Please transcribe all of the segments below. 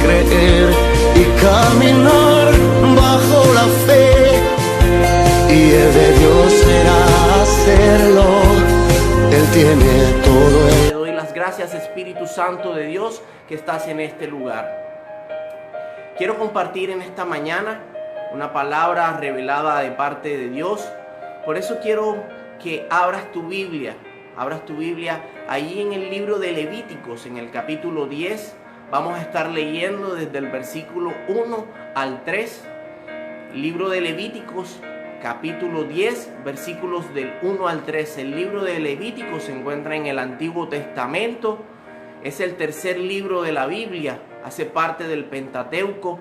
creer y caminar bajo la fe, y el de Dios será hacerlo. Él tiene todo. Te doy las gracias, Espíritu Santo de Dios, que estás en este lugar. Quiero compartir en esta mañana una palabra revelada de parte de Dios. Por eso quiero que abras tu Biblia ahí en el libro de Levíticos, en el capítulo 10. Vamos a estar leyendo desde el versículo 1 al 3. Libro de Levíticos, capítulo 10, versículos del 1 al 3. El libro de Levíticos se encuentra en el Antiguo Testamento. Es el tercer libro de la Biblia. Hace parte del Pentateuco,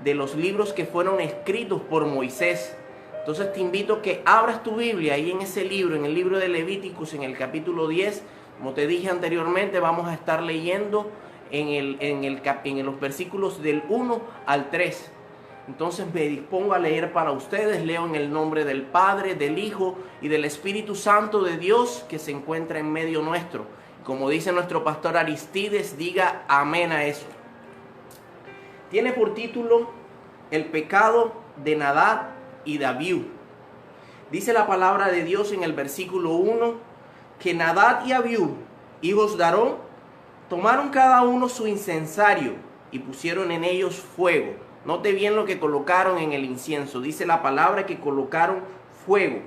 de los libros que fueron escritos por Moisés. Entonces te invito a que abras tu Biblia ahí en ese libro, en el libro de Levíticos, en el capítulo 10. Como te dije anteriormente, vamos a estar leyendo en los versículos del 1 al 3. Entonces me dispongo a leer para ustedes. Leo en el nombre del Padre, del Hijo y del Espíritu Santo de Dios, que se encuentra en medio nuestro. Como dice nuestro pastor Aristides, diga amén a eso. Tiene por título El pecado de Nadab y de Abiú. Dice la palabra de Dios en el versículo 1 que Nadab y Abiú, hijos de Aarón, tomaron cada uno su incensario y pusieron en ellos fuego. Note bien lo que colocaron en el incienso. Dice la palabra que colocaron fuego,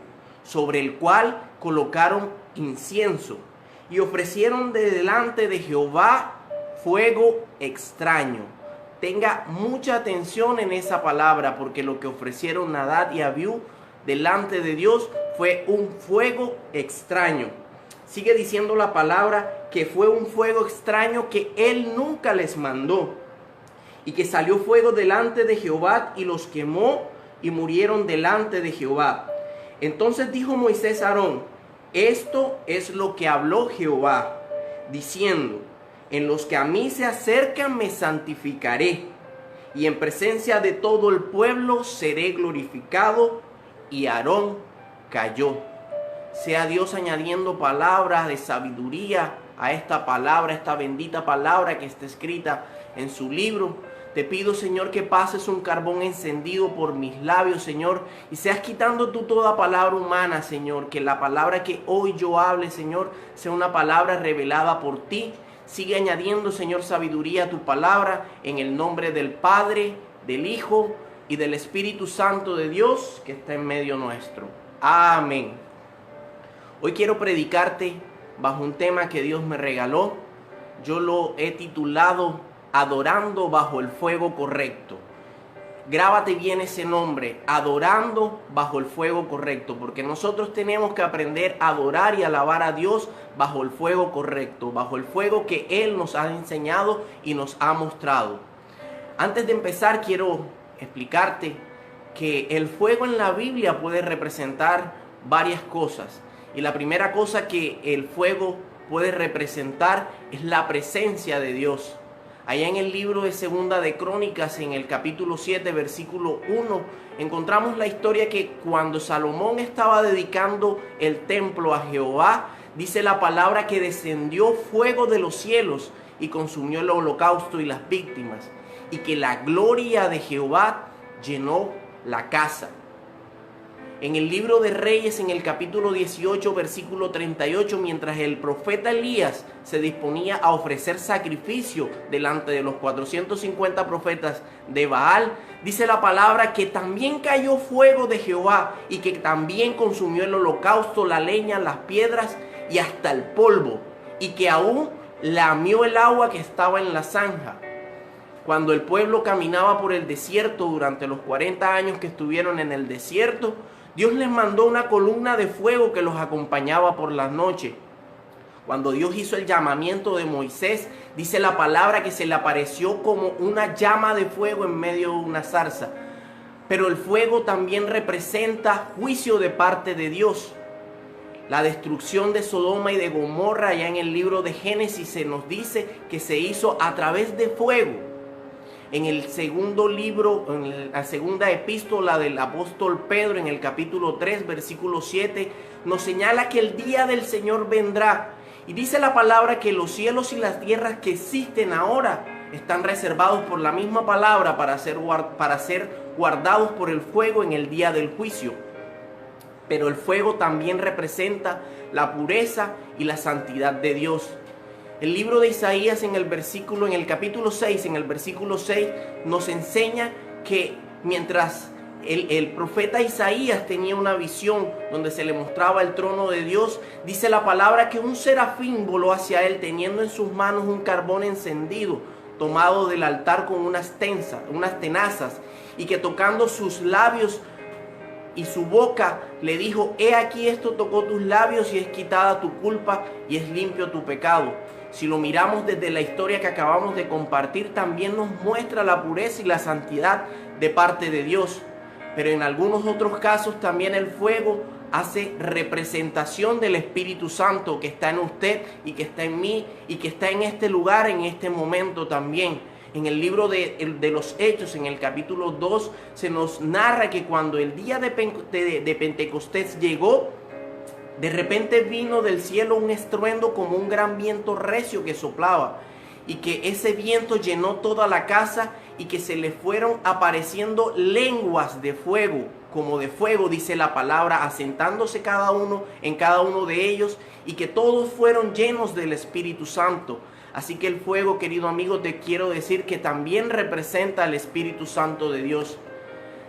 sobre el cual colocaron incienso, y ofrecieron de delante de Jehová fuego extraño. Tenga mucha atención en esa palabra, porque lo que ofrecieron Nadab y Abiú delante de Dios fue un fuego extraño. Sigue diciendo la palabra que fue un fuego extraño que él nunca les mandó, y que salió fuego delante de Jehová y los quemó y murieron delante de Jehová. Entonces dijo Moisés a Aarón: esto es lo que habló Jehová, diciendo: en los que a mí se acercan me santificaré, y en presencia de todo el pueblo seré glorificado. Y Aarón calló. Sea Dios añadiendo palabras de sabiduría a esta palabra, esta bendita palabra que está escrita en su libro. Te pido, Señor, que pases un carbón encendido por mis labios, Señor, y seas quitando tú toda palabra humana, Señor. Que la palabra que hoy yo hable, Señor, sea una palabra revelada por ti. Sigue añadiendo, Señor, sabiduría a tu palabra, en el nombre del Padre, del Hijo y del Espíritu Santo de Dios, que está en medio nuestro. Amén. Hoy quiero predicarte bajo un tema que Dios me regaló. Yo lo he titulado Adorando bajo el fuego correcto. Grábate bien ese nombre, adorando bajo el fuego correcto, porque nosotros tenemos que aprender a adorar y alabar a Dios bajo el fuego correcto, bajo el fuego que Él nos ha enseñado y nos ha mostrado. Antes de empezar, quiero explicarte que el fuego en la Biblia puede representar varias cosas. Y la primera cosa que el fuego puede representar es la presencia de Dios. Allá en el libro de Segunda de Crónicas, en el capítulo 7, versículo 1, encontramos la historia que cuando Salomón estaba dedicando el templo a Jehová, dice la palabra que descendió fuego de los cielos y consumió el holocausto y las víctimas, y que la gloria de Jehová llenó la casa. En el libro de Reyes, en el capítulo 18, versículo 38, mientras el profeta Elías se disponía a ofrecer sacrificio delante de los 450 profetas de Baal, dice la palabra que también cayó fuego de Jehová y que también consumió el holocausto, la leña, las piedras y hasta el polvo, y que aún lamió el agua que estaba en la zanja. Cuando el pueblo caminaba por el desierto durante los 40 años que estuvieron en el desierto, Dios les mandó una columna de fuego que los acompañaba por la noche. Cuando Dios hizo el llamamiento de Moisés, dice la palabra que se le apareció como una llama de fuego en medio de una zarza. Pero el fuego también representa juicio de parte de Dios. La destrucción de Sodoma y de Gomorra, allá en el libro de Génesis, se nos dice que se hizo a través de fuego. En el segundo libro, en la segunda epístola del apóstol Pedro, en el capítulo 3, versículo 7, nos señala que el día del Señor vendrá. Y dice la palabra que los cielos y las tierras que existen ahora están reservados por la misma palabra para ser guardados por el fuego en el día del juicio. Pero el fuego también representa la pureza y la santidad de Dios. El libro de Isaías en el capítulo 6, en el versículo 6, nos enseña que mientras el profeta Isaías tenía una visión donde se le mostraba el trono de Dios, dice la palabra que un serafín voló hacia él teniendo en sus manos un carbón encendido, tomado del altar con unas tenazas, y que tocando sus labios y su boca le dijo: he aquí, esto tocó tus labios y es quitada tu culpa y es limpio tu pecado. Si lo miramos desde la historia que acabamos de compartir, también nos muestra la pureza y la santidad de parte de Dios. Pero en algunos otros casos también el fuego hace representación del Espíritu Santo que está en usted y que está en mí y que está en este lugar, en este momento también. En el libro de los Hechos, en el capítulo 2, se nos narra que cuando el día de Pentecostés llegó, de repente vino del cielo un estruendo como un gran viento recio que soplaba, y que ese viento llenó toda la casa y que se le fueron apareciendo lenguas de fuego, como de fuego, dice la palabra, asentándose cada uno en cada uno de ellos, y que todos fueron llenos del Espíritu Santo. Así que el fuego, querido amigo, te quiero decir que también representa al Espíritu Santo de Dios.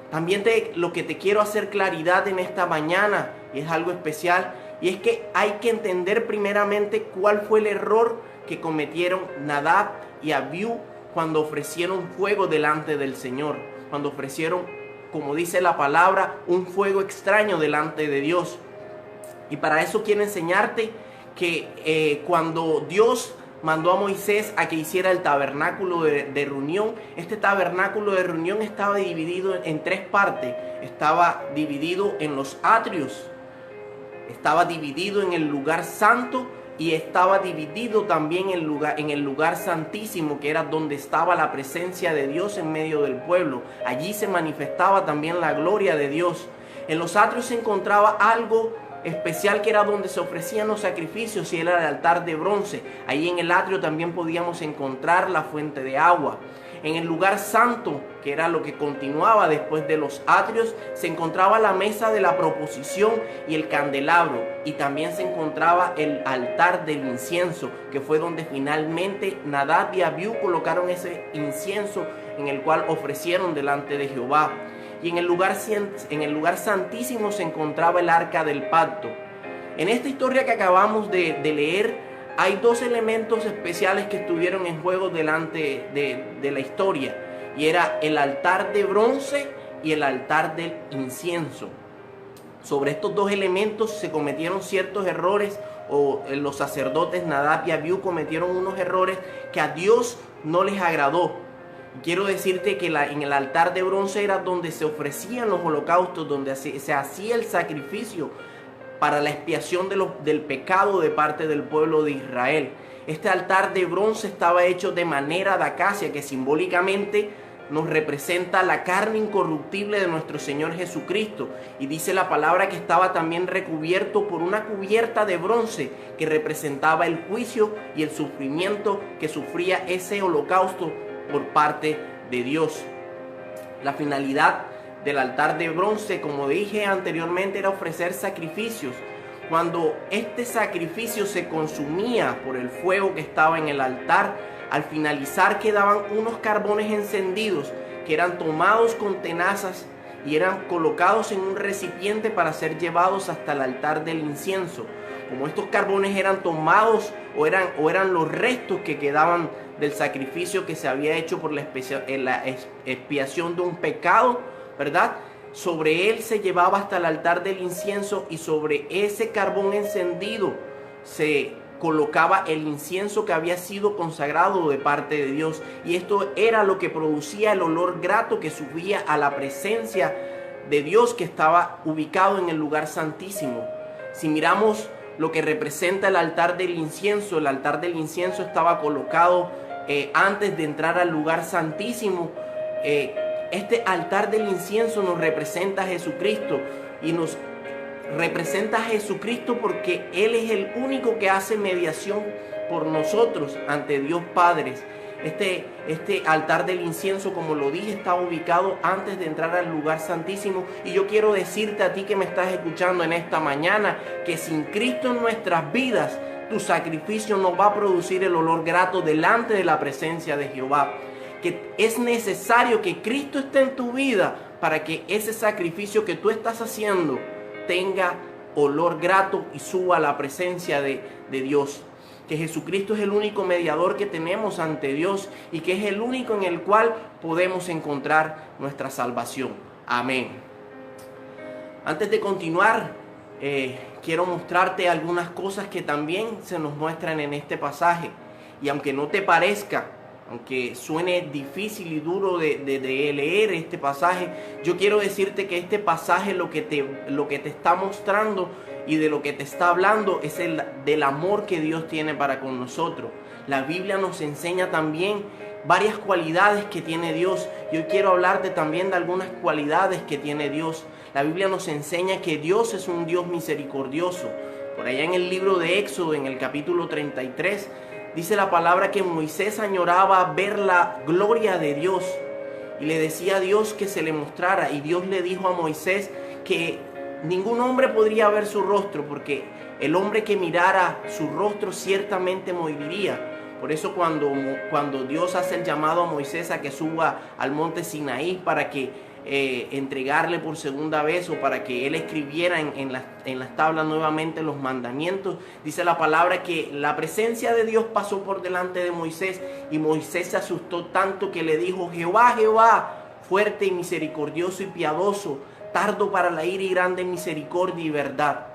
También lo que te quiero hacer claridad en esta mañana, y es algo especial, y es que hay que entender primeramente cuál fue el error que cometieron Nadab y Abiú cuando ofrecieron fuego delante del Señor, cuando ofrecieron, como dice la palabra, un fuego extraño delante de Dios. Y para eso quiero enseñarte que cuando Dios mandó a Moisés a que hiciera el tabernáculo de reunión, este tabernáculo de reunión estaba dividido en tres partes. Estaba dividido en los atrios, estaba dividido en el lugar santo y estaba dividido también en el lugar santísimo, que era donde estaba la presencia de Dios en medio del pueblo. Allí se manifestaba también la gloria de Dios. En los atrios se encontraba algo especial, que era donde se ofrecían los sacrificios, y era el altar de bronce. Allí en el atrio también podíamos encontrar la fuente de agua. En el lugar santo, que era lo que continuaba después de los atrios, se encontraba la mesa de la proposición y el candelabro, y también se encontraba el altar del incienso, que fue donde finalmente Nadab y Abiú colocaron ese incienso en el cual ofrecieron delante de Jehová. Y en el lugar santísimo se encontraba el arca del pacto. En esta historia que acabamos de leer, hay dos elementos especiales que estuvieron en juego delante de la historia, y era el altar de bronce y el altar del incienso. Sobre estos dos elementos se cometieron ciertos errores, o los sacerdotes Nadab y Abiú cometieron unos errores que a Dios no les agradó. Quiero decirte que en el altar de bronce era donde se ofrecían los holocaustos, donde se hacía el sacrificio para la expiación del pecado de parte del pueblo de Israel. Este altar de bronce estaba hecho de madera de acacia, que simbólicamente nos representa la carne incorruptible de nuestro Señor Jesucristo. Y dice la palabra que estaba también recubierto por una cubierta de bronce que representaba el juicio y el sufrimiento que sufría ese holocausto por parte de Dios. La finalidad del altar de bronce, como dije anteriormente, era ofrecer sacrificios. Cuando este sacrificio se consumía por el fuego que estaba en el altar, al finalizar quedaban unos carbones encendidos que eran tomados con tenazas y eran colocados en un recipiente para ser llevados hasta el altar del incienso. Como estos carbones eran tomados o eran los restos que quedaban del sacrificio que se había hecho por la expiación de un pecado, ¿verdad? Sobre él se llevaba hasta el altar del incienso, y sobre ese carbón encendido se colocaba el incienso que había sido consagrado de parte de Dios. Y esto era lo que producía el olor grato que subía a la presencia de Dios, que estaba ubicado en el lugar santísimo. Si miramos lo que representa el altar del incienso estaba colocado antes de entrar al lugar santísimo. Este altar del incienso nos representa a Jesucristo, y nos representa a Jesucristo porque Él es el único que hace mediación por nosotros ante Dios Padre. Este altar del incienso, como lo dije, está ubicado antes de entrar al lugar santísimo. Y yo quiero decirte a ti que me estás escuchando en esta mañana, que sin Cristo en nuestras vidas, tu sacrificio no va a producir el olor grato delante de la presencia de Jehová. Que es necesario que Cristo esté en tu vida para que ese sacrificio que tú estás haciendo tenga olor grato y suba a la presencia de Dios. Que Jesucristo es el único mediador que tenemos ante Dios y que es el único en el cual podemos encontrar nuestra salvación. Amén. Antes de continuar, quiero mostrarte algunas cosas que también se nos muestran en este pasaje. Y aunque no te parezca, aunque suene difícil y duro de leer este pasaje, yo quiero decirte que este pasaje lo que te está mostrando y de lo que te está hablando es del amor que Dios tiene para con nosotros. La Biblia nos enseña también varias cualidades que tiene Dios. Yo quiero hablarte también de algunas cualidades que tiene Dios. La Biblia nos enseña que Dios es un Dios misericordioso. Por allá en el libro de Éxodo, en el capítulo 33, dice la palabra que Moisés añoraba ver la gloria de Dios y le decía a Dios que se le mostrara. Y Dios le dijo a Moisés que ningún hombre podría ver su rostro, porque el hombre que mirara su rostro ciertamente moriría. Por eso cuando Dios hace el llamado a Moisés a que suba al monte Sinaí para que entregarle por segunda vez, o para que él escribiera en las tablas nuevamente los mandamientos, dice la palabra que la presencia de Dios pasó por delante de Moisés, y Moisés se asustó tanto que le dijo: Jehová, Jehová, fuerte y misericordioso y piadoso, tardo para la ira y grande en misericordia y verdad.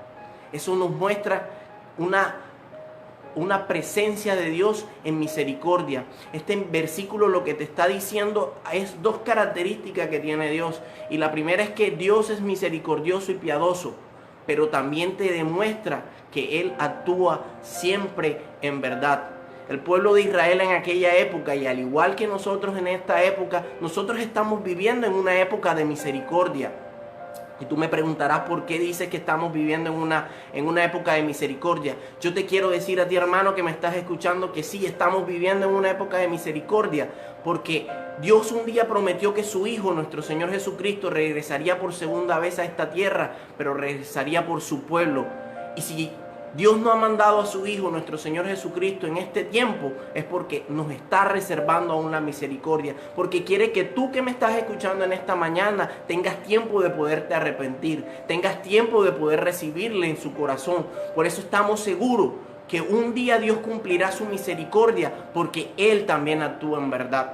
Eso nos muestra una presencia de Dios en misericordia. Este versículo lo que te está diciendo es dos características que tiene Dios. Y la primera es que Dios es misericordioso y piadoso, pero también te demuestra que Él actúa siempre en verdad. El pueblo de Israel en aquella época, y al igual que nosotros en esta época, nosotros estamos viviendo en una época de misericordia. Y tú me preguntarás por qué dices que estamos viviendo en una época de misericordia. Yo te quiero decir a ti, hermano, que me estás escuchando, que sí, estamos viviendo en una época de misericordia, porque Dios un día prometió que su Hijo, nuestro Señor Jesucristo, regresaría por segunda vez a esta tierra, pero regresaría por su pueblo. Y si Dios no ha mandado a su Hijo, nuestro Señor Jesucristo, en este tiempo, es porque nos está reservando aún la misericordia, porque quiere que tú que me estás escuchando en esta mañana tengas tiempo de poderte arrepentir, tengas tiempo de poder recibirle en su corazón. Por eso estamos seguros que un día Dios cumplirá su misericordia, porque Él también actúa en verdad.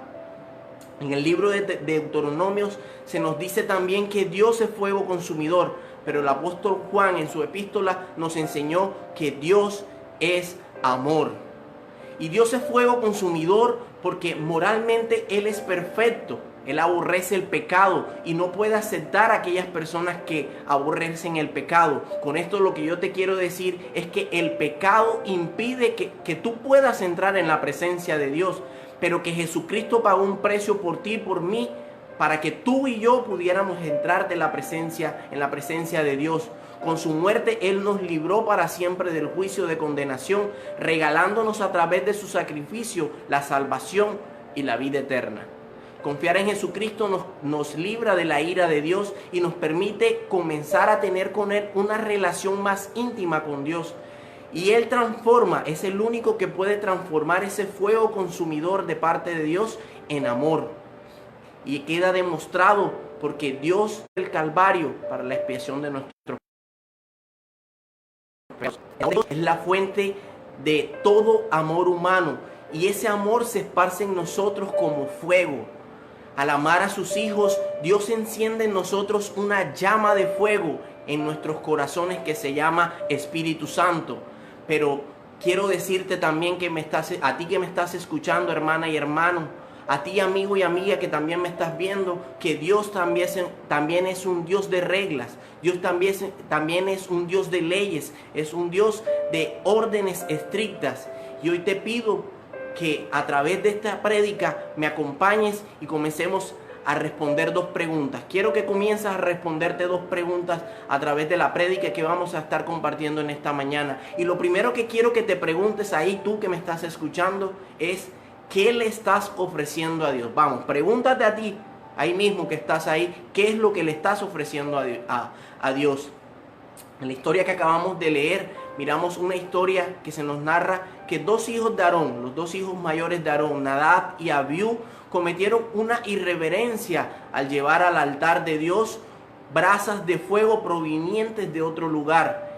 En el libro de Deuteronomios se nos dice también que Dios es fuego consumidor. Pero el apóstol Juan en su epístola nos enseñó que Dios es amor. Y Dios es fuego consumidor porque moralmente Él es perfecto. Él aborrece el pecado y no puede aceptar a aquellas personas que aborrecen el pecado. Con esto lo que yo te quiero decir es que el pecado impide que tú puedas entrar en la presencia de Dios. Pero que Jesucristo pagó un precio por ti y por mí, para que tú y yo pudiéramos entrar en la presencia de Dios. Con su muerte Él nos libró para siempre del juicio de condenación, regalándonos a través de su sacrificio la salvación y la vida eterna. Confiar en Jesucristo nos libra de la ira de Dios y nos permite comenzar a tener con Él una relación más íntima con Dios. Y Él transforma, es el único que puede transformar ese fuego consumidor de parte de Dios en amor. Y queda demostrado porque Dios el Calvario para la expiación de nuestros pecados. Dios es la fuente de todo amor humano, y ese amor se esparce en nosotros como fuego. Al amar a sus hijos, Dios enciende en nosotros una llama de fuego en nuestros corazones que se llama Espíritu Santo. Pero quiero decirte también que a ti que me estás escuchando, hermana y hermano, a ti, amigo y amiga que también me estás viendo, que Dios también es un Dios de reglas. Dios también es un Dios de leyes, es un Dios de órdenes estrictas. Y hoy te pido que a través de esta prédica me acompañes y comencemos a responder dos preguntas. Quiero que comiences a responderte dos preguntas a través de la prédica que vamos a estar compartiendo en esta mañana. Y lo primero que quiero que te preguntes ahí, tú que me estás escuchando, es: ¿qué le estás ofreciendo a Dios? Vamos, pregúntate a ti, ahí mismo que estás ahí, ¿qué es lo que le estás ofreciendo a Dios? En la historia que acabamos de leer, miramos una historia que se nos narra que dos hijos de Aarón, los dos hijos mayores de Aarón, Nadab y Abiú, cometieron una irreverencia al llevar al altar de Dios brasas de fuego provenientes de otro lugar.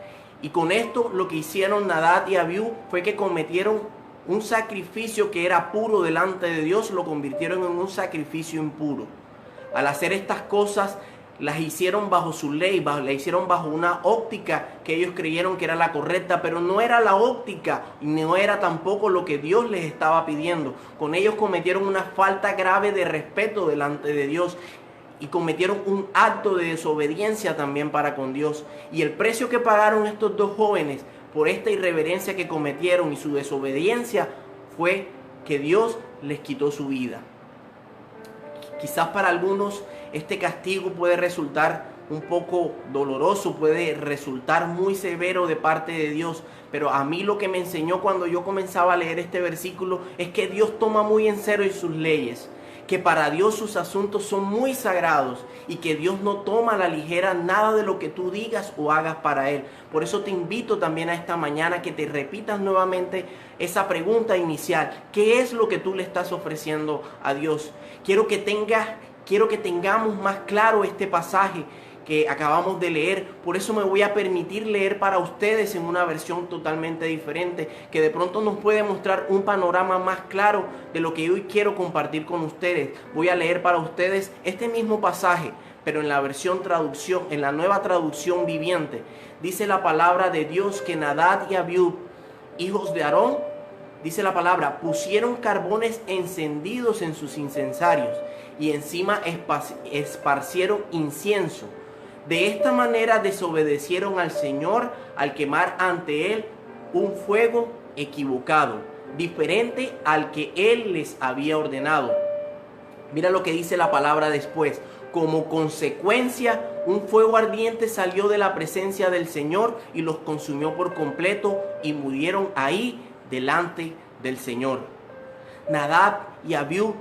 Y con esto lo que hicieron Nadab y Abiú fue que cometieron un sacrificio que era puro delante de Dios, lo convirtieron en un sacrificio impuro. Al hacer estas cosas, las hicieron bajo su ley, la hicieron bajo una óptica que ellos creyeron que era la correcta, pero no era la óptica y no era tampoco lo que Dios les estaba pidiendo. Con ellos cometieron una falta grave de respeto delante de Dios y cometieron un acto de desobediencia también para con Dios. Y el precio que pagaron estos dos jóvenes por esta irreverencia que cometieron y su desobediencia fue que Dios les quitó su vida. Quizás para algunos este castigo puede resultar un poco doloroso, puede resultar muy severo de parte de Dios, pero a mí lo que me enseñó cuando yo comenzaba a leer este versículo es que Dios toma muy en serio sus leyes, que para Dios sus asuntos son muy sagrados y que Dios no toma a la ligera nada de lo que tú digas o hagas para Él. Por eso te invito también a esta mañana que te repitas nuevamente esa pregunta inicial. ¿Qué es lo que tú le estás ofreciendo a Dios? Quiero que tengamos más claro este pasaje que acabamos de leer. Por eso me voy a permitir leer para ustedes en una versión totalmente diferente, que de pronto nos puede mostrar un panorama más claro de lo que hoy quiero compartir con ustedes. Voy a leer para ustedes este mismo pasaje, pero en la en la nueva traducción viviente. Dice la palabra de Dios que Nadab y Abiú, hijos de Aarón, dice la palabra, pusieron carbones encendidos en sus incensarios y encima esparcieron incienso. De esta manera desobedecieron al Señor al quemar ante Él un fuego equivocado, diferente al que Él les había ordenado. Mira lo que dice la palabra después. Como consecuencia, un fuego ardiente salió de la presencia del Señor y los consumió por completo y murieron ahí delante del Señor. Nadab y Abiú,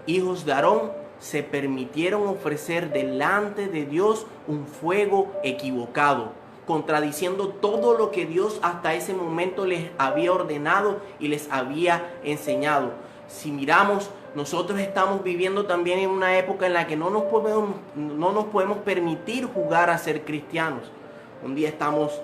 hijos de Aarón, se permitieron ofrecer delante de Dios un fuego equivocado, contradiciendo todo lo que Dios hasta ese momento les había ordenado y les había enseñado. Si miramos, nosotros estamos viviendo también en una época en la que no nos podemos permitir jugar a ser cristianos. Un día estamos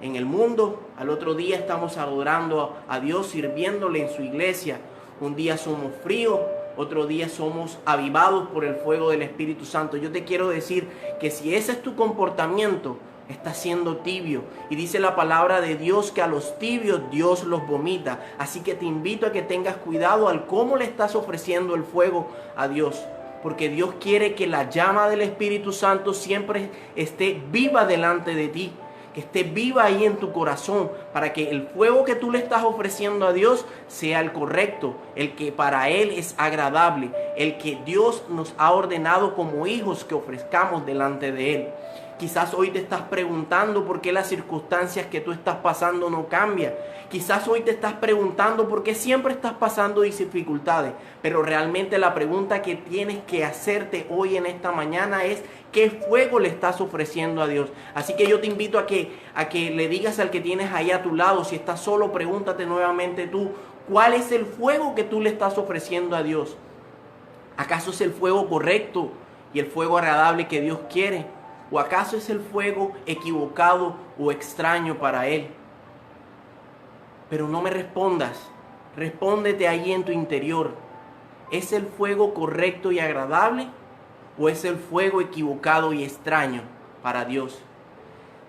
en el mundo, al otro día estamos adorando a Dios, sirviéndole en su iglesia. Un día somos fríos, otro día somos avivados por el fuego del Espíritu Santo. Yo te quiero decir que si ese es tu comportamiento, estás siendo tibio. Y dice la palabra de Dios que a los tibios Dios los vomita. Así que te invito a que tengas cuidado al cómo le estás ofreciendo el fuego a Dios. Porque Dios quiere que la llama del Espíritu Santo siempre esté viva delante de ti, que esté viva ahí en tu corazón, para que el fuego que tú le estás ofreciendo a Dios sea el correcto, el que para Él es agradable, el que Dios nos ha ordenado como hijos que ofrezcamos delante de Él. Quizás hoy te estás preguntando por qué las circunstancias que tú estás pasando no cambian. Quizás hoy te estás preguntando por qué siempre estás pasando dificultades. Pero realmente la pregunta que tienes que hacerte hoy en esta mañana es ¿qué fuego le estás ofreciendo a Dios? Así que yo te invito a que le digas al que tienes ahí a tu lado, si estás solo, pregúntate nuevamente tú, ¿cuál es el fuego que tú le estás ofreciendo a Dios? ¿Acaso es el fuego correcto y el fuego agradable que Dios quiere? ¿O acaso es el fuego equivocado o extraño para Él? Pero no me respondas. Respóndete ahí en tu interior. ¿Es el fuego correcto y agradable? ¿O es el fuego equivocado y extraño para Dios?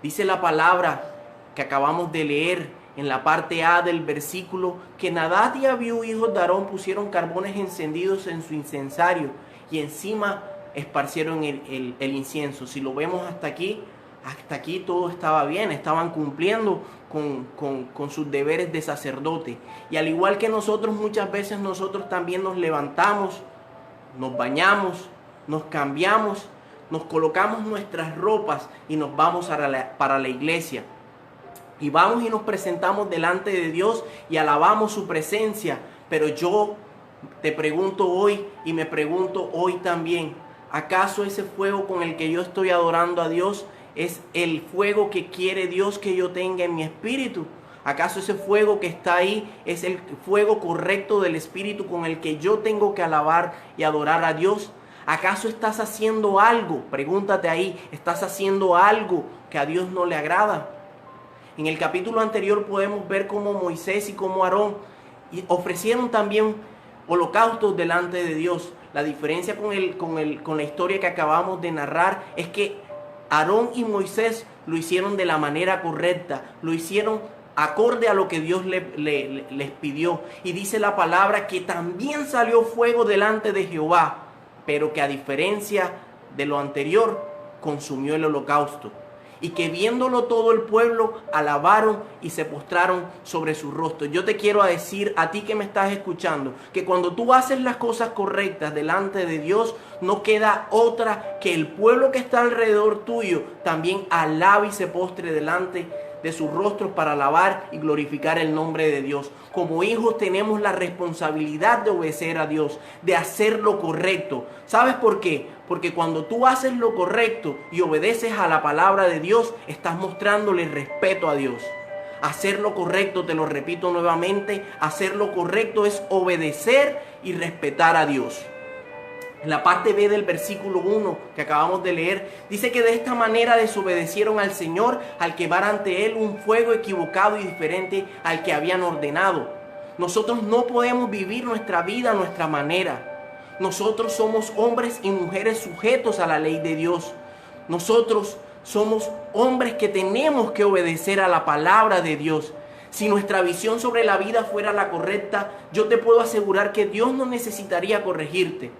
Dice la palabra que acabamos de leer en la parte A del versículo que Nadab y Abiú, hijos de Aarón, pusieron carbones encendidos en su incensario y encima esparcieron el incienso. Si lo vemos hasta aquí todo estaba bien, estaban cumpliendo con sus deberes de sacerdote. Y al igual que nosotros, muchas veces nosotros también nos levantamos, nos bañamos, nos cambiamos, nos colocamos nuestras ropas y nos vamos para la iglesia. Y vamos y nos presentamos delante de Dios y alabamos su presencia. Pero yo te pregunto hoy y me pregunto hoy también, ¿acaso ese fuego con el que yo estoy adorando a Dios es el fuego que quiere Dios que yo tenga en mi espíritu? ¿Acaso ese fuego que está ahí es el fuego correcto del Espíritu con el que yo tengo que alabar y adorar a Dios? ¿Acaso estás haciendo algo? Pregúntate ahí, ¿estás haciendo algo que a Dios no le agrada? En el capítulo anterior podemos ver cómo Moisés y cómo Aarón ofrecieron también holocaustos delante de Dios. La diferencia con la historia que acabamos de narrar es que Aarón y Moisés lo hicieron de la manera correcta, lo hicieron acorde a lo que Dios les pidió. Y dice la palabra que también salió fuego delante de Jehová, pero que a diferencia de lo anterior, consumió el holocausto. Y que viéndolo todo el pueblo, alabaron y se postraron sobre su rostro. Yo te quiero decir a ti que me estás escuchando, que cuando tú haces las cosas correctas delante de Dios, no queda otra que el pueblo que está alrededor tuyo también alabe y se postre delante de sus rostros para alabar y glorificar el nombre de Dios. Como hijos tenemos la responsabilidad de obedecer a Dios, de hacer lo correcto. ¿Sabes por qué? Porque cuando tú haces lo correcto y obedeces a la palabra de Dios, estás mostrándole respeto a Dios. Hacer lo correcto, te lo repito nuevamente, hacer lo correcto es obedecer y respetar a Dios. En la parte B del versículo 1 que acabamos de leer, dice que de esta manera desobedecieron al Señor al quemar ante Él un fuego equivocado y diferente al que habían ordenado. Nosotros no podemos vivir nuestra vida a nuestra manera. Nosotros somos hombres y mujeres sujetos a la ley de Dios. Nosotros somos hombres que tenemos que obedecer a la palabra de Dios. Si nuestra visión sobre la vida fuera la correcta, yo te puedo asegurar que Dios no necesitaría corregirte.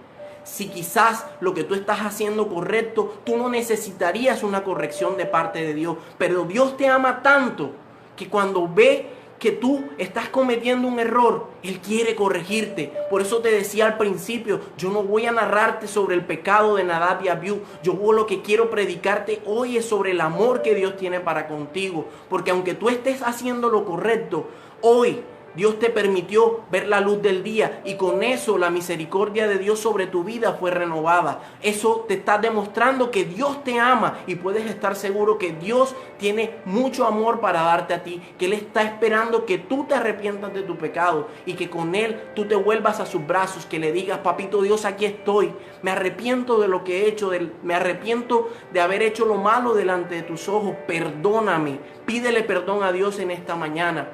Si quizás lo que tú estás haciendo correcto, tú no necesitarías una corrección de parte de Dios. Pero Dios te ama tanto que cuando ve que tú estás cometiendo un error, Él quiere corregirte. Por eso te decía al principio, yo no voy a narrarte sobre el pecado de Nadab y Abiú. Yo lo que quiero predicarte hoy es sobre el amor que Dios tiene para contigo. Porque aunque tú estés haciendo lo correcto, hoy Dios te permitió ver la luz del día y con eso la misericordia de Dios sobre tu vida fue renovada. Eso te está demostrando que Dios te ama y puedes estar seguro que Dios tiene mucho amor para darte a ti, que Él está esperando que tú te arrepientas de tu pecado y que con Él tú te vuelvas a sus brazos, que le digas, papito Dios, aquí estoy, me arrepiento de lo que he hecho, me arrepiento de haber hecho lo malo delante de tus ojos, perdóname, pídele perdón a Dios en esta mañana.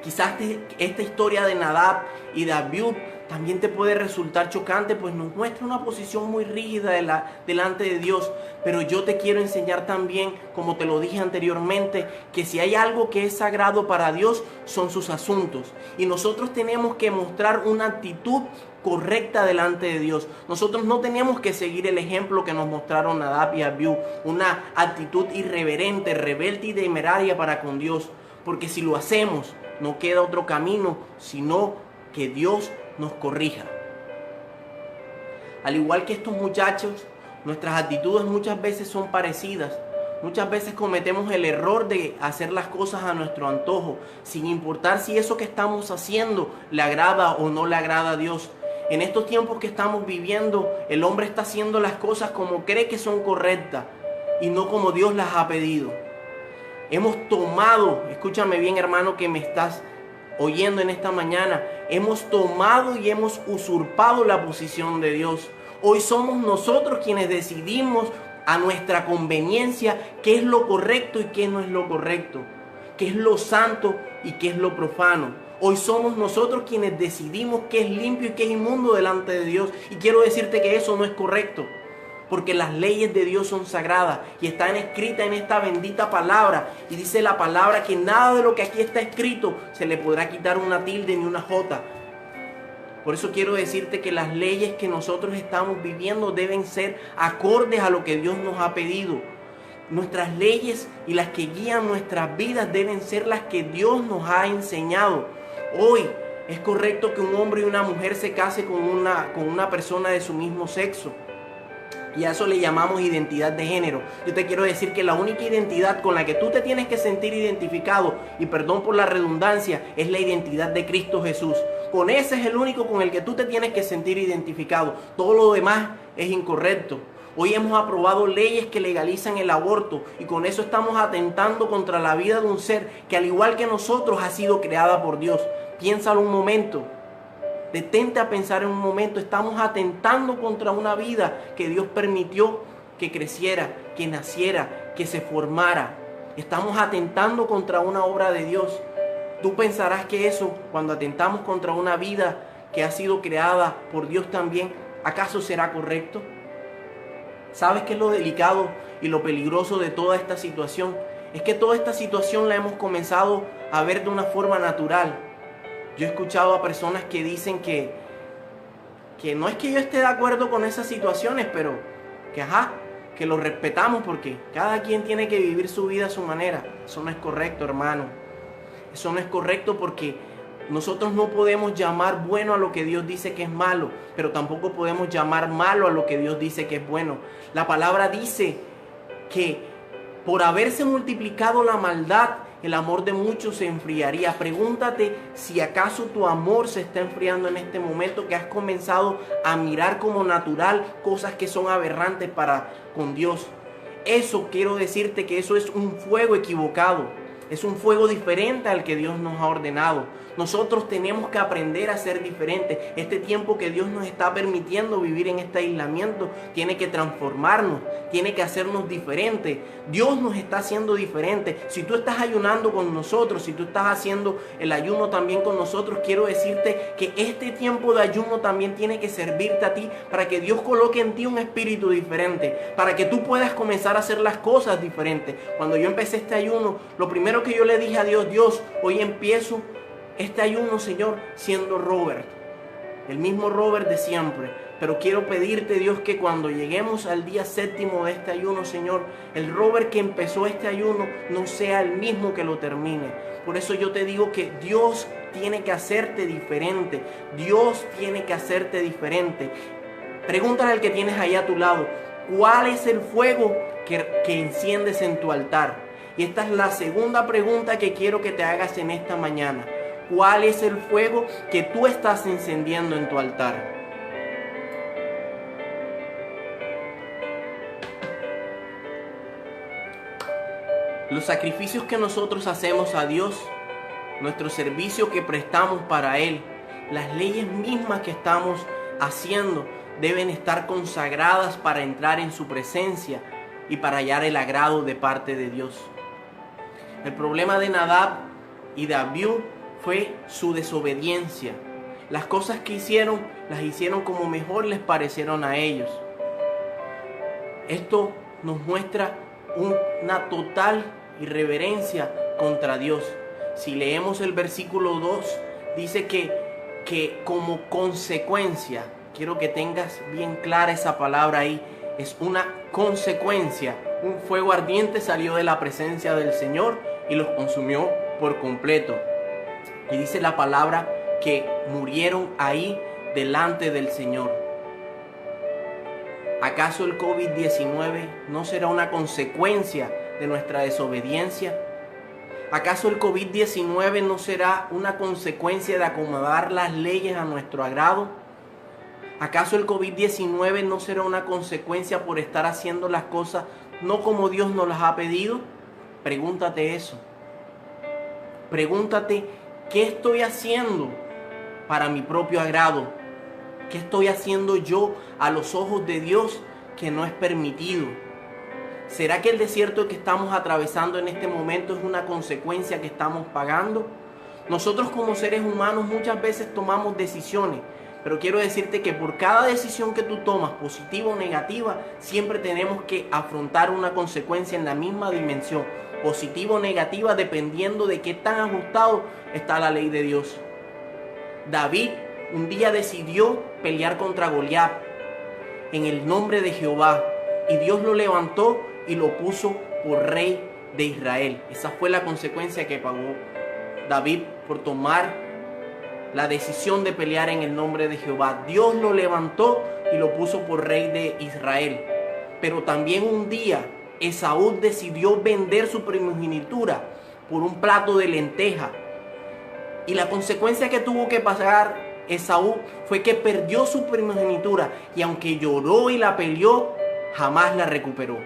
Quizás esta historia de Nadab y de Abiú también te puede resultar chocante, pues nos muestra una posición muy rígida delante de Dios. Pero yo te quiero enseñar también, como te lo dije anteriormente, que si hay algo que es sagrado para Dios, son sus asuntos. Y nosotros tenemos que mostrar una actitud correcta delante de Dios. Nosotros no tenemos que seguir el ejemplo que nos mostraron Nadab y Abiú, una actitud irreverente, rebelde y temeraria para con Dios. Porque si lo hacemos, no queda otro camino, sino que Dios nos corrija. Al igual que estos muchachos, nuestras actitudes muchas veces son parecidas. Muchas veces cometemos el error de hacer las cosas a nuestro antojo, sin importar si eso que estamos haciendo le agrada o no le agrada a Dios. En estos tiempos que estamos viviendo, el hombre está haciendo las cosas como cree que son correctas y no como Dios las ha pedido. Hemos tomado, escúchame bien hermano que me estás oyendo en esta mañana, hemos tomado y hemos usurpado la posición de Dios. Hoy somos nosotros quienes decidimos a nuestra conveniencia qué es lo correcto y qué no es lo correcto, qué es lo santo y qué es lo profano. Hoy somos nosotros quienes decidimos qué es limpio y qué es inmundo delante de Dios. Y quiero decirte que eso no es correcto. Porque las leyes de Dios son sagradas y están escritas en esta bendita palabra. Y dice la palabra que nada de lo que aquí está escrito se le podrá quitar una tilde ni una jota. Por eso quiero decirte que las leyes que nosotros estamos viviendo deben ser acordes a lo que Dios nos ha pedido. Nuestras leyes y las que guían nuestras vidas deben ser las que Dios nos ha enseñado. Hoy es correcto que un hombre y una mujer se case con una persona de su mismo sexo. Y a eso le llamamos identidad de género. Yo te quiero decir que la única identidad con la que tú te tienes que sentir identificado, y perdón por la redundancia, es la identidad de Cristo Jesús. Con ese es el único con el que tú te tienes que sentir identificado. Todo lo demás es incorrecto. Hoy hemos aprobado leyes que legalizan el aborto y con eso estamos atentando contra la vida de un ser que al igual que nosotros ha sido creada por Dios. Piénsalo un momento. Detente a pensar en un momento. Estamos atentando contra una vida que Dios permitió que creciera, que naciera, que se formara. Estamos atentando contra una obra de Dios. Tú pensarás que eso, cuando atentamos contra una vida que ha sido creada por Dios también, ¿acaso será correcto? ¿Sabes qué es lo delicado y lo peligroso de toda esta situación? Es que toda esta situación la hemos comenzado a ver de una forma natural. Yo he escuchado a personas que dicen que no es que yo esté de acuerdo con esas situaciones, pero que lo respetamos porque cada quien tiene que vivir su vida a su manera. Eso no es correcto, hermano. Eso no es correcto porque nosotros no podemos llamar bueno a lo que Dios dice que es malo, pero tampoco podemos llamar malo a lo que Dios dice que es bueno. La palabra dice que por haberse multiplicado la maldad, el amor de muchos se enfriaría. Pregúntate si acaso tu amor se está enfriando en este momento, que has comenzado a mirar como natural cosas que son aberrantes para con Dios. Eso quiero decirte que eso es un fuego equivocado. Es un fuego diferente al que Dios nos ha ordenado. Nosotros tenemos que aprender a ser diferentes. Este tiempo que Dios nos está permitiendo vivir en este aislamiento tiene que transformarnos, tiene que hacernos diferentes. Dios nos está haciendo diferentes. Si tú estás ayunando con nosotros, si tú estás haciendo el ayuno también con nosotros, quiero decirte que este tiempo de ayuno también tiene que servirte a ti para que Dios coloque en ti un espíritu diferente, para que tú puedas comenzar a hacer las cosas diferentes. Cuando yo empecé este ayuno, lo primero que yo le dije a Dios, Dios, hoy empiezo este ayuno, Señor, siendo Robert, el mismo Robert de siempre. Pero quiero pedirte, Dios, que cuando lleguemos al día 7º de este ayuno, Señor, el Robert que empezó este ayuno no sea el mismo que lo termine. Por eso yo te digo que Dios tiene que hacerte diferente. Dios tiene que hacerte diferente. Pregúntale al que tienes ahí a tu lado, ¿cuál es el fuego que enciendes en tu altar? Y esta es la segunda pregunta que quiero que te hagas en esta mañana. ¿Cuál es el fuego que tú estás encendiendo en tu altar? Los sacrificios que nosotros hacemos a Dios, nuestro servicio que prestamos para Él, las leyes mismas que estamos haciendo deben estar consagradas para entrar en su presencia y para hallar el agrado de parte de Dios. El problema de Nadab y de Abiú fue su desobediencia. Las cosas que hicieron, las hicieron como mejor les parecieron a ellos. Esto nos muestra una total irreverencia contra Dios. Si leemos el versículo 2, dice que como consecuencia, quiero que tengas bien clara esa palabra ahí, es una consecuencia. Un fuego ardiente salió de la presencia del Señor y los consumió por completo. Y dice la palabra que murieron ahí delante del Señor. ¿Acaso el COVID-19 no será una consecuencia de nuestra desobediencia? ¿Acaso el COVID-19 no será una consecuencia de acomodar las leyes a nuestro agrado? ¿Acaso el COVID-19 no será una consecuencia por estar haciendo las cosas no como Dios nos las ha pedido? Pregúntate eso. Pregúntate, ¿qué estoy haciendo para mi propio agrado? ¿Qué estoy haciendo yo a los ojos de Dios que no es permitido? ¿Será que el desierto que estamos atravesando en este momento es una consecuencia que estamos pagando? Nosotros como seres humanos muchas veces tomamos decisiones, pero quiero decirte que por cada decisión que tú tomas, positiva o negativa, siempre tenemos que afrontar una consecuencia en la misma dimensión, positiva o negativa, dependiendo de qué tan ajustado está la ley de Dios. David un día decidió pelear contra Goliat en el nombre de Jehová, y Dios lo levantó y lo puso por rey de Israel. Esa fue la consecuencia que pagó David por tomar la decisión de pelear en el nombre de Jehová. Dios lo levantó y lo puso por rey de Israel. Pero también un día Esaú decidió vender su primogenitura por un plato de lenteja. Y la consecuencia que tuvo que pasar Esaú fue que perdió su primogenitura, y aunque lloró y la peleó, jamás la recuperó.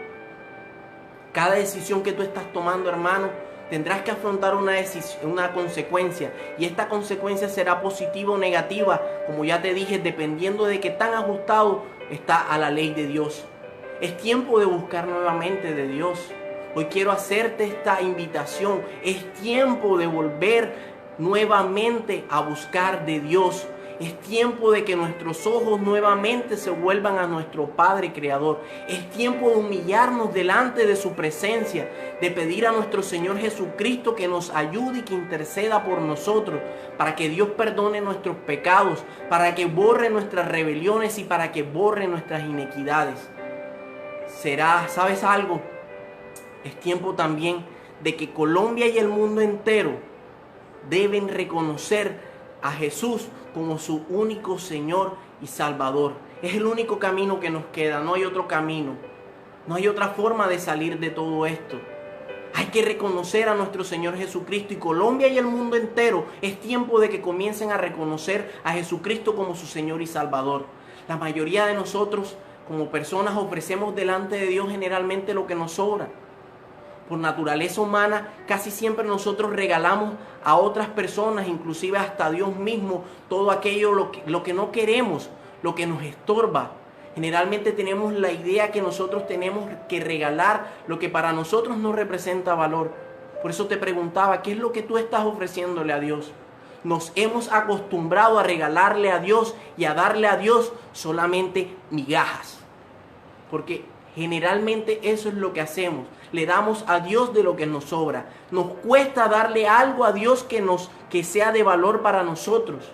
Cada decisión que tú estás tomando, hermano, tendrás que afrontar una consecuencia, y esta consecuencia será positiva o negativa, como ya te dije, dependiendo de qué tan ajustado está a la ley de Dios. Es tiempo de buscar nuevamente de Dios. Hoy quiero hacerte esta invitación. Es tiempo de volver nuevamente a buscar de Dios. Es tiempo de que nuestros ojos nuevamente se vuelvan a nuestro Padre Creador. Es tiempo de humillarnos delante de su presencia, de pedir a nuestro Señor Jesucristo que nos ayude y que interceda por nosotros, para que Dios perdone nuestros pecados, para que borre nuestras rebeliones y para que borre nuestras iniquidades. ¿Sabes algo? Es tiempo también de que Colombia y el mundo entero deben reconocer a Jesús como su único Señor y Salvador. Es el único camino que nos queda, no hay otro camino. No hay otra forma de salir de todo esto. Hay que reconocer a nuestro Señor Jesucristo, y Colombia y el mundo entero es tiempo de que comiencen a reconocer a Jesucristo como su Señor y Salvador. La mayoría de nosotros como personas ofrecemos delante de Dios generalmente lo que nos sobra. Por naturaleza humana, casi siempre nosotros regalamos a otras personas, inclusive hasta a Dios mismo, todo aquello lo que no queremos, lo que nos estorba. Generalmente tenemos la idea que nosotros tenemos que regalar lo que para nosotros no representa valor. Por eso te preguntaba, ¿qué es lo que tú estás ofreciéndole a Dios? Nos hemos acostumbrado a regalarle a Dios y a darle a Dios solamente migajas. Porque generalmente eso es lo que hacemos. Le damos a Dios de lo que nos sobra. Nos cuesta darle algo a Dios que sea de valor para nosotros.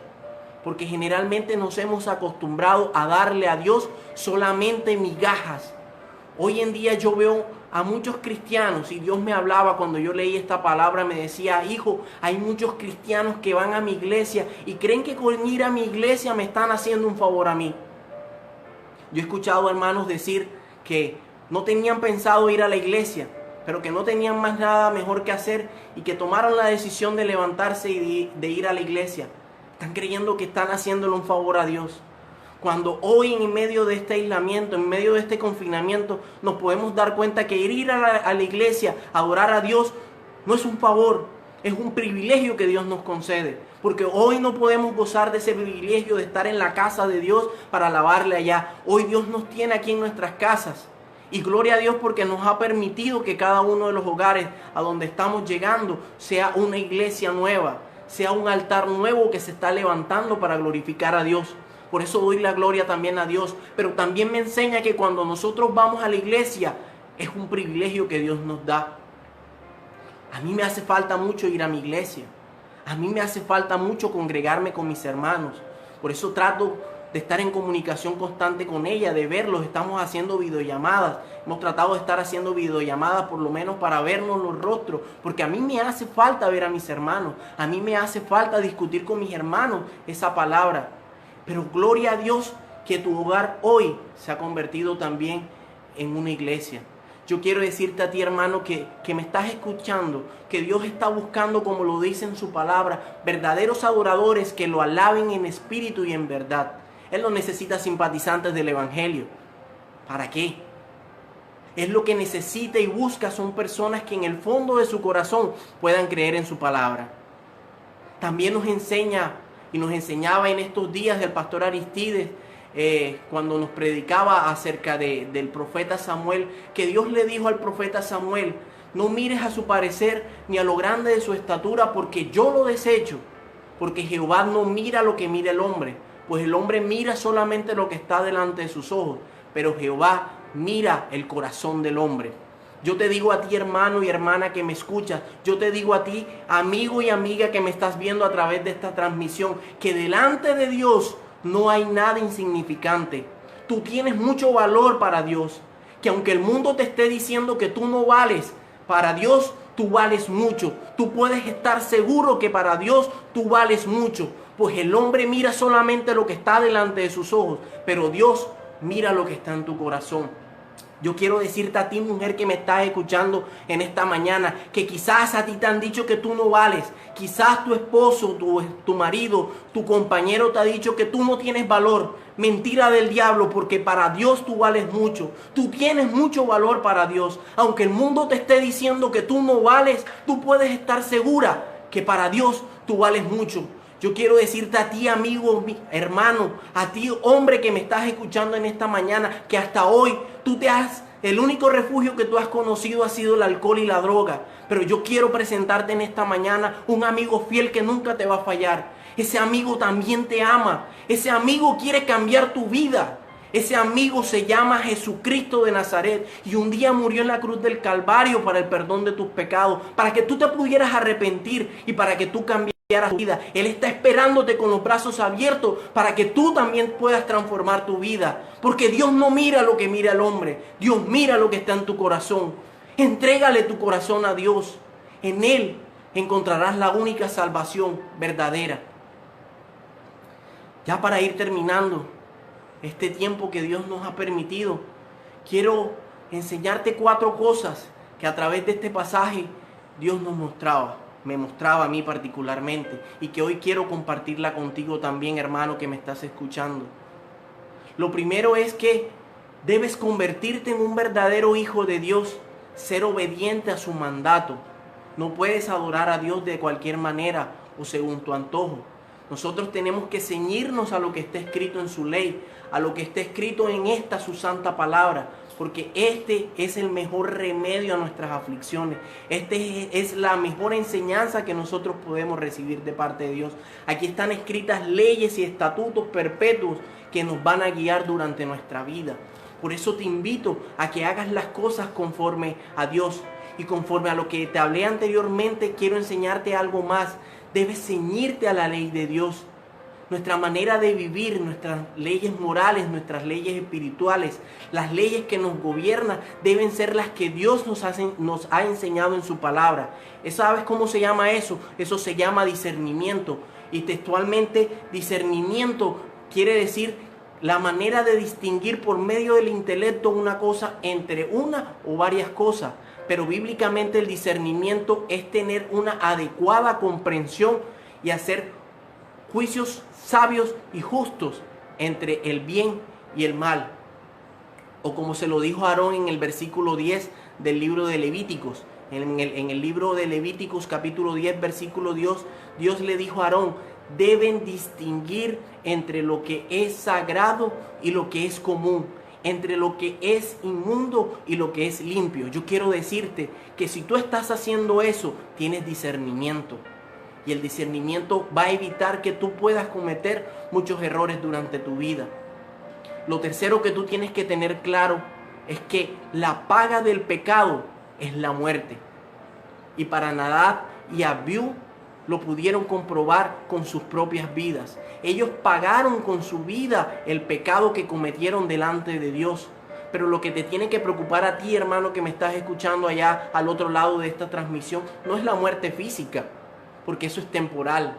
Porque generalmente nos hemos acostumbrado a darle a Dios solamente migajas. Hoy en día yo veo a muchos cristianos, y Dios me hablaba cuando yo leí esta palabra, me decía: hijo, hay muchos cristianos que van a mi iglesia y creen que con ir a mi iglesia me están haciendo un favor a mí. Yo he escuchado hermanos decir que no tenían pensado ir a la iglesia, pero que no tenían más nada mejor que hacer y que tomaron la decisión de levantarse y de ir a la iglesia. Están creyendo que están haciéndole un favor a Dios. Cuando hoy, en medio de este aislamiento, en medio de este confinamiento, nos podemos dar cuenta que ir a la iglesia, a adorar a Dios, no es un favor, es un privilegio que Dios nos concede. Porque hoy no podemos gozar de ese privilegio de estar en la casa de Dios para alabarle allá. Hoy Dios nos tiene aquí en nuestras casas. Y gloria a Dios porque nos ha permitido que cada uno de los hogares a donde estamos llegando sea una iglesia nueva, sea un altar nuevo que se está levantando para glorificar a Dios. Por eso doy la gloria también a Dios. Pero también me enseña que cuando nosotros vamos a la iglesia es un privilegio que Dios nos da. A mí me hace falta mucho ir a mi iglesia. A mí me hace falta mucho congregarme con mis hermanos. Por eso trato de estar en comunicación constante con ella, de verlos. Estamos haciendo videollamadas. Hemos tratado de estar haciendo videollamadas por lo menos para vernos los rostros. Porque a mí me hace falta ver a mis hermanos. A mí me hace falta discutir con mis hermanos esa palabra. Pero gloria a Dios que tu hogar hoy se ha convertido también en una iglesia. Yo quiero decirte a ti, hermano, que me estás escuchando, que Dios está buscando, como lo dice en su palabra, verdaderos adoradores que lo alaben en espíritu y en verdad. Él no necesita simpatizantes del evangelio. ¿Para qué? Él lo que necesita y busca son personas que en el fondo de su corazón puedan creer en su palabra. También nos enseña y nos enseñaba en estos días el pastor Aristides, cuando nos predicaba acerca del profeta Samuel, que Dios le dijo al profeta Samuel: no mires a su parecer ni a lo grande de su estatura, porque yo lo desecho. Porque Jehová no mira lo que mira el hombre, pues el hombre mira solamente lo que está delante de sus ojos, pero Jehová mira el corazón del hombre. Yo te digo a ti, hermano y hermana que me escuchas, yo te digo a ti, amigo y amiga que me estás viendo a través de esta transmisión, que delante de Dios no hay nada insignificante. Tú tienes mucho valor para Dios, que aunque el mundo te esté diciendo que tú no vales, para Dios tú vales mucho. Tú puedes estar seguro que para Dios tú vales mucho, pues el hombre mira solamente lo que está delante de sus ojos, pero Dios mira lo que está en tu corazón. Yo quiero decirte a ti, mujer que me estás escuchando en esta mañana, que quizás a ti te han dicho que tú no vales. Quizás tu esposo, tu marido, tu compañero te ha dicho que tú no tienes valor. Mentira del diablo, porque para Dios tú vales mucho. Tú tienes mucho valor para Dios. Aunque el mundo te esté diciendo que tú no vales, tú puedes estar segura que para Dios tú vales mucho. Yo quiero decirte a ti, amigo, hermano, a ti, hombre que me estás escuchando en esta mañana, que hasta hoy el único refugio que tú has conocido ha sido el alcohol y la droga. Pero yo quiero presentarte en esta mañana un amigo fiel que nunca te va a fallar. Ese amigo también te ama. Ese amigo quiere cambiar tu vida. Ese amigo se llama Jesucristo de Nazaret y un día murió en la cruz del Calvario para el perdón de tus pecados, para que tú te pudieras arrepentir y para que tú cambiaras tu vida. Él está esperándote con los brazos abiertos para que tú también puedas transformar tu vida. Porque Dios no mira lo que mira el hombre. Dios mira lo que está en tu corazón. Entrégale tu corazón a Dios. En Él encontrarás la única salvación verdadera. Ya para ir terminando este tiempo que Dios nos ha permitido, quiero enseñarte 4 cosas que a través de este pasaje Dios me mostraba a mí particularmente, y que hoy quiero compartirla contigo también, hermano, que me estás escuchando. Lo primero es que debes convertirte en un verdadero hijo de Dios, ser obediente a su mandato. No puedes adorar a Dios de cualquier manera o según tu antojo. Nosotros tenemos que ceñirnos a lo que está escrito en su ley, a lo que está escrito en esta su santa palabra, porque este es el mejor remedio a nuestras aflicciones. Es la mejor enseñanza que nosotros podemos recibir de parte de Dios. Aquí están escritas leyes y estatutos perpetuos que nos van a guiar durante nuestra vida. Por eso te invito a que hagas las cosas conforme a Dios. Y conforme a lo que te hablé anteriormente, quiero enseñarte algo más. Debes ceñirte a la ley de Dios. Nuestra manera de vivir, nuestras leyes morales, nuestras leyes espirituales, las leyes que nos gobiernan, deben ser las que Dios nos ha enseñado en su palabra. ¿Sabes cómo se llama eso? Eso se llama discernimiento. Y textualmente, discernimiento quiere decir la manera de distinguir por medio del intelecto una cosa entre una o varias cosas. Pero bíblicamente el discernimiento es tener una adecuada comprensión y hacer juicios sabios y justos entre el bien y el mal. O como se lo dijo Aarón en el versículo 10 del libro de Levíticos. En el libro de Levíticos capítulo 10 versículo 10, Dios le dijo a Aarón: deben distinguir entre lo que es sagrado y lo que es común, entre lo que es inmundo y lo que es limpio. Yo quiero decirte que si tú estás haciendo eso, tienes discernimiento. Y el discernimiento va a evitar que tú puedas cometer muchos errores durante tu vida. Lo tercero que tú tienes que tener claro es que la paga del pecado es la muerte. Y para Nadab y Abiú lo pudieron comprobar con sus propias vidas. Ellos pagaron con su vida el pecado que cometieron delante de Dios. Pero lo que te tiene que preocupar a ti, hermano, que me estás escuchando allá al otro lado de esta transmisión, no es la muerte física, porque eso es temporal.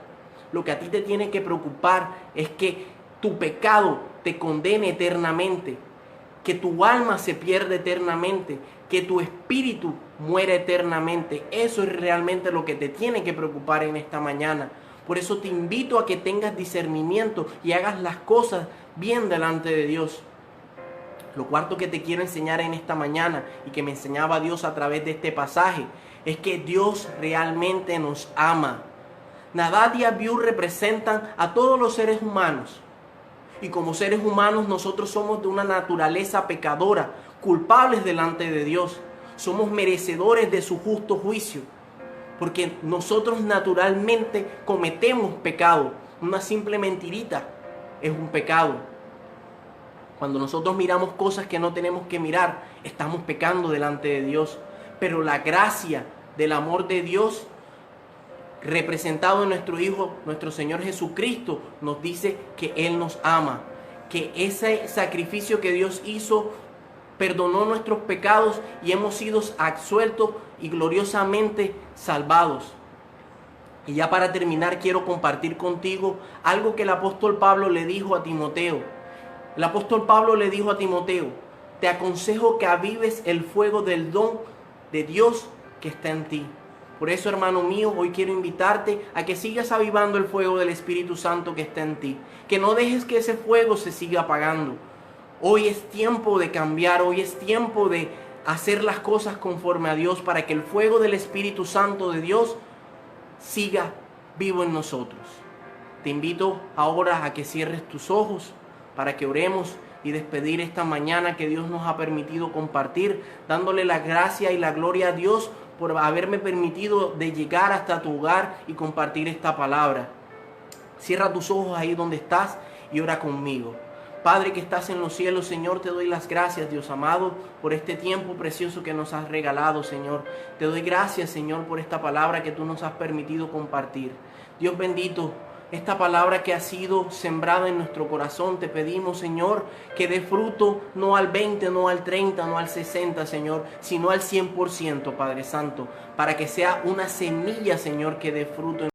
Lo que a ti te tiene que preocupar es que tu pecado te condene eternamente, que tu alma se pierde eternamente, que tu espíritu muere eternamente. Eso es realmente lo que te tiene que preocupar en esta mañana. Por eso te invito a que tengas discernimiento y hagas las cosas bien delante de Dios. Lo cuarto que te quiero enseñar en esta mañana, y que me enseñaba Dios a través de este pasaje, es que Dios realmente nos ama. Nadab y Abiú representan a todos los seres humanos. Y como seres humanos nosotros somos de una naturaleza pecadora, culpables delante de Dios. Somos merecedores de su justo juicio. Porque nosotros naturalmente cometemos pecado. Una simple mentirita es un pecado. Cuando nosotros miramos cosas que no tenemos que mirar, estamos pecando delante de Dios. Pero la gracia del amor de Dios, representado en nuestro Hijo, nuestro Señor Jesucristo, nos dice que Él nos ama, que ese sacrificio que Dios hizo perdonó nuestros pecados y hemos sido absueltos y gloriosamente salvados. Y ya para terminar, quiero compartir contigo algo que el apóstol Pablo le dijo a Timoteo. El apóstol Pablo le dijo a Timoteo: te aconsejo que avives el fuego del don de Dios que está en ti. Por eso, hermano mío, hoy quiero invitarte a que sigas avivando el fuego del Espíritu Santo que está en ti. Que no dejes que ese fuego se siga apagando. Hoy es tiempo de cambiar, hoy es tiempo de hacer las cosas conforme a Dios para que el fuego del Espíritu Santo de Dios siga vivo en nosotros. Te invito ahora a que cierres tus ojos para que oremos y despedir esta mañana que Dios nos ha permitido compartir, dándole la gracia y la gloria a Dios por haberme permitido de llegar hasta tu hogar y compartir esta palabra. Cierra tus ojos ahí donde estás y ora conmigo. Padre que estás en los cielos, Señor, te doy las gracias, Dios amado, por este tiempo precioso que nos has regalado, Señor. Te doy gracias, Señor, por esta palabra que tú nos has permitido compartir. Dios bendito, esta palabra que ha sido sembrada en nuestro corazón, te pedimos, Señor, que dé fruto no al 20, no al 30, no al 60, Señor, sino al 100%, Padre Santo, para que sea una semilla, Señor, que dé fruto en